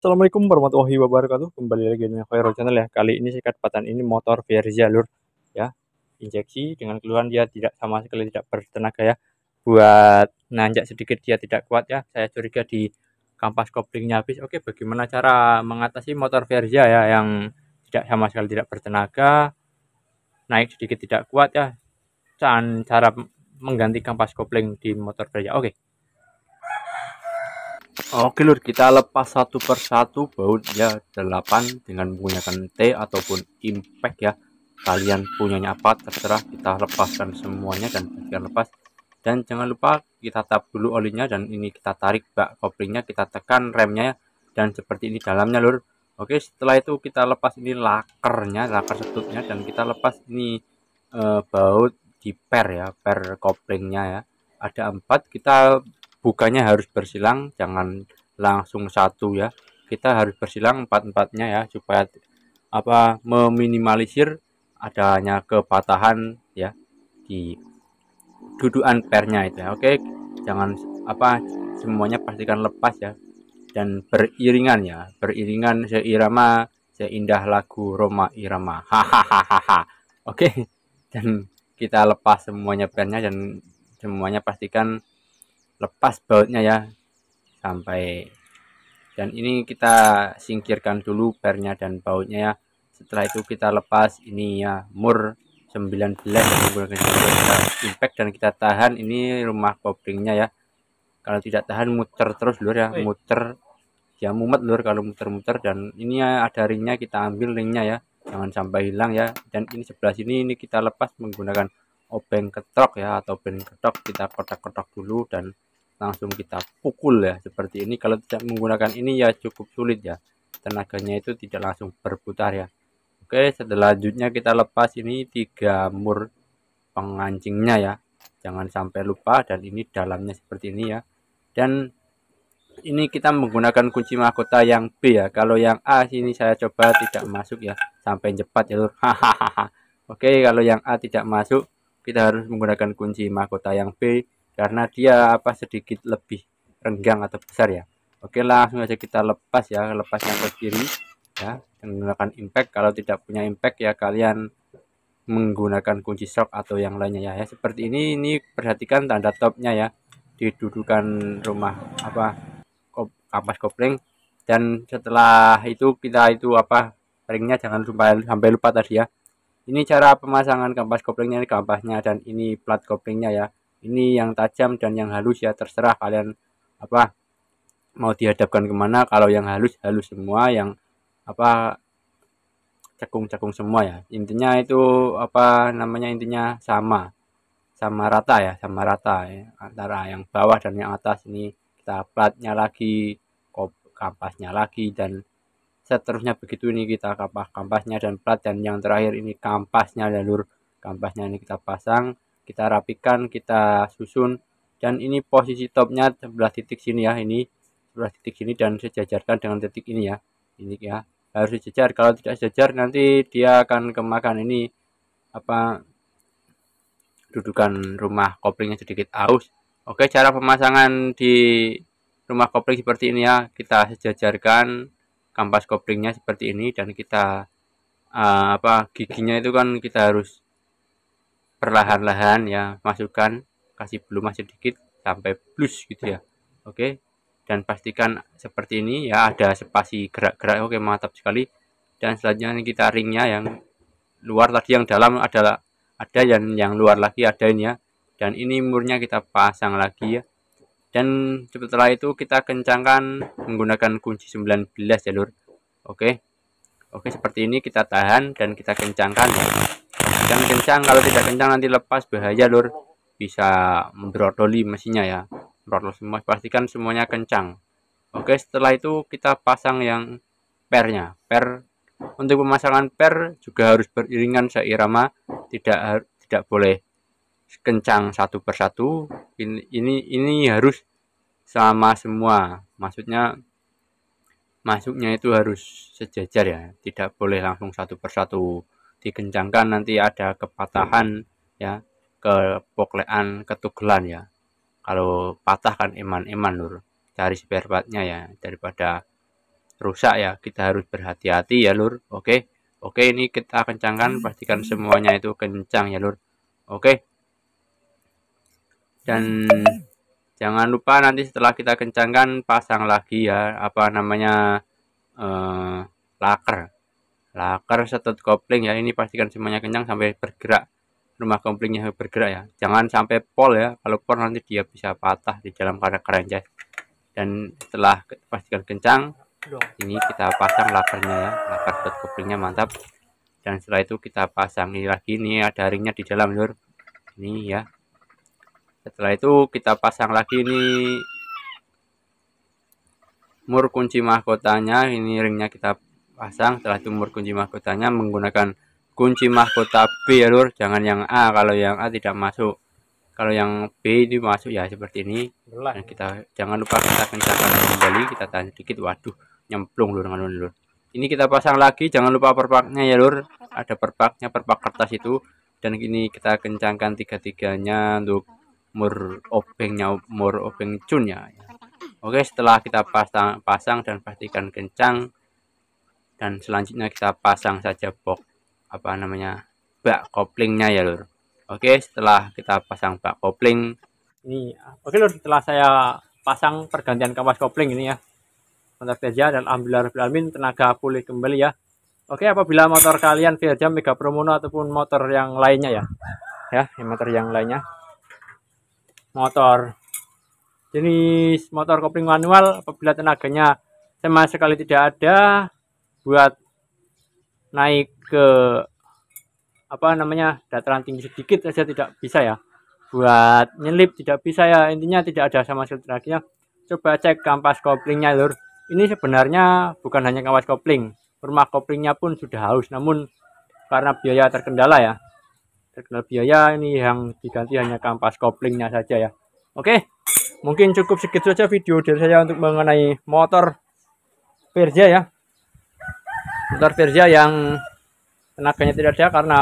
Assalamualaikum warahmatullahi wabarakatuh. Kembali lagi dengan Khairul Channel ya. Kali ini saya kedapatan ini motor Verzia lur ya. Injeksi dengan keluhan dia tidak sama sekali tidak bertenaga ya. Buat nanjak sedikit dia tidak kuat ya. Saya curiga di kampas koplingnya habis. Oke, bagaimana cara mengatasi motor Verzia ya yang tidak sama sekali tidak bertenaga, naik sedikit tidak kuat ya. Dan cara mengganti kampas kopling di motor Verzia. Oke. Oke lur, kita lepas satu persatu bautnya 8 dengan menggunakan T ataupun impact ya. Kalian punyanya apa terserah, kita lepaskan semuanya dan pastikan lepas. Dan jangan lupa kita tap dulu olinya dan ini kita tarik bak koplingnya, kita tekan remnya ya. Dan seperti ini dalamnya lur. Oke, setelah itu kita lepas ini lakernya, laker setupnya, dan kita lepas ini baut di per ya, per koplingnya ya. Ada 4, kita bukannya harus bersilang, jangan langsung satu ya, kita harus bersilang empat-empatnya ya, supaya meminimalisir adanya kepatahan ya di dudukan pernya itu ya. Oke, jangan semuanya pastikan lepas ya, dan beriringan ya, beriringan seirama seindah lagu Roma Irama. Hahaha. Oke, dan kita lepas semuanya pernya dan semuanya pastikan lepas bautnya ya sampai, dan ini kita singkirkan dulu pernya dan bautnya ya. Setelah itu kita lepas ini ya mur 19 menggunakan impact dan kita tahan ini rumah koplingnya ya. Kalau tidak tahan muter terus lur ya, muter ya, mumet lur kalau muter-muter. Dan ini ya ada ringnya, kita ambil ringnya ya, jangan sampai hilang ya. Dan ini sebelah sini ini kita lepas menggunakan obeng ketrok ya, atau obeng ketok, kita kotak-kotak dulu dan langsung kita pukul ya seperti ini. Kalau tidak menggunakan ini ya cukup sulit ya, tenaganya itu tidak langsung berputar ya. Oke, selanjutnya kita lepas ini 3 mur pengancingnya ya, jangan sampai lupa. Dan ini dalamnya seperti ini ya. Dan ini kita menggunakan kunci mahkota yang B ya. Kalau yang A sini saya coba tidak masuk ya, sampai cepat ya lur. Hahaha. Oke, kalau yang A tidak masuk, kita harus menggunakan kunci mahkota yang B karena dia sedikit lebih renggang atau besar ya. Oke, langsung aja kita lepas ya, lepasnya ke kiri ya menggunakan impact. Kalau tidak punya impact ya kalian menggunakan kunci shock atau yang lainnya ya. Seperti ini perhatikan tanda topnya ya, didudukan rumah kampas kopling. Dan setelah itu kita ringnya jangan sampai lupa tadi ya. Ini cara pemasangan kampas koplingnya, ini kampasnya, dan ini plat koplingnya ya. Ini yang tajam dan yang halus ya, terserah kalian mau dihadapkan kemana. Kalau yang halus semua, yang cekung semua ya. Intinya itu intinya sama rata ya, antara yang bawah dan yang atas. Ini kita platnya lagi, kampasnya lagi, dan seterusnya begitu. Ini kita kampasnya dan plat, dan yang terakhir ini kampasnya lur. Kampasnya ini kita pasang, kita rapikan, kita susun. Dan ini posisi topnya sebelah titik sini ya, ini sebelah titik sini, dan sejajarkan dengan titik ini ya. Ini ya harus sejajar, kalau tidak sejajar nanti dia akan kemakan ini dudukan rumah koplingnya sedikit aus. Oke, cara pemasangan di rumah kopling seperti ini ya, kita sejajarkan kampas koplingnya seperti ini, dan kita giginya itu kan kita harus perlahan-lahan ya, masukkan, kasih pelumas sedikit sampai plus gitu ya. Oke, dan pastikan seperti ini ya, ada spasi gerak-gerak. Oke, mantap sekali. Dan selanjutnya kita ringnya yang luar tadi, yang dalam adalah ada, yang luar lagi ada ini ya. Dan ini murnya kita pasang lagi ya. Dan setelah itu kita kencangkan menggunakan kunci 19 ya lur. Oke, seperti ini kita tahan dan kita kencangkan ya. Jangan kencang, kalau tidak kencang nanti lepas, bahaya lur, bisa membrodoli mesinnya ya, brodol semua. Pastikan semuanya kencang. Oke, setelah itu kita pasang yang pernya. Untuk pemasangan per juga harus beriringan seirama, tidak boleh kencang satu persatu. Ini harus sama semua, masuknya itu harus sejajar ya, tidak boleh langsung satu persatu dikencangkan, nanti ada kepatahan ya, kepoklean, ketugelan ya. Kalau patah kan eman-eman lur, cari spare partnya ya, daripada rusak ya, kita harus berhati-hati ya lur. Oke, ini kita kencangkan, pastikan semuanya itu kencang ya lur. Oke, dan jangan lupa nanti setelah kita kencangkan pasang lagi ya apa namanya laker setut kopling ya. Ini pastikan semuanya kencang sampai bergerak, rumah koplingnya bergerak ya, jangan sampai pol ya. Kalau pol nanti dia bisa patah di dalam keranjang. Dan setelah pastikan kencang, ini kita pasang lakernya ya, laker setut koplingnya mantap. Dan setelah itu kita pasang ini lagi, ini ada ringnya di dalam lur, ini ya. Setelah itu kita pasang lagi ini mur kunci mahkotanya, ini ringnya kita pasang. Setelah itu mur kunci mahkotanya menggunakan kunci mahkota B ya lur, jangan yang A. Kalau yang A tidak masuk, kalau yang B ini masuk ya, seperti ini. Dan kita jangan lupa kita kencangkan kembali, kita tahan sedikit. Waduh, nyemplung lur dengan lur. Ini kita pasang lagi, jangan lupa perpaknya ya lur, ada perpaknya, perpak kertas itu. Dan ini kita kencangkan tiga-tiganya untuk mur obeng cun ya. Oke, setelah kita pasang dan pastikan kencang, dan selanjutnya kita pasang saja box apa namanya bak koplingnya ya lur. Oke, setelah kita pasang bak kopling ini, oke lur, setelah saya pasang pergantian kampas kopling ini ya, motor Verja, dan alhamdulillah tenaga pulih kembali ya. Oke, apabila motor kalian Verja, Mega Promono ataupun motor yang lainnya ya, motor yang lainnya, motor jenis motor kopling manual, apabila tenaganya sama sekali tidak ada buat naik ke apa namanya dataran tinggi sedikit saja tidak bisa ya, buat nyelip tidak bisa ya, intinya tidak ada sama sekali tenaganya. Coba cek kampas koplingnya lur. Ini sebenarnya bukan hanya kampas kopling, rumah koplingnya pun sudah haus, namun karena biaya terkendala biaya, ini yang diganti hanya kampas koplingnya saja ya. Oke, mungkin cukup segitu saja video dari saya untuk mengenai motor Verja ya, motor Verja yang tenaganya tidak ada karena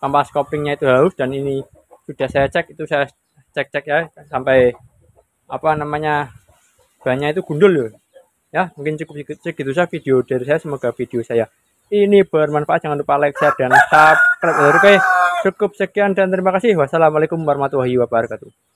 kampas koplingnya itu haus. Dan ini sudah saya cek, itu saya cek ya, sampai apa namanya bannya itu gundul loh ya. Mungkin cukup segitu saja video dari saya, semoga video saya ini bermanfaat. Jangan lupa like, share, dan subscribe. Oke, cukup sekian dan terima kasih. Wassalamualaikum warahmatullahi wabarakatuh.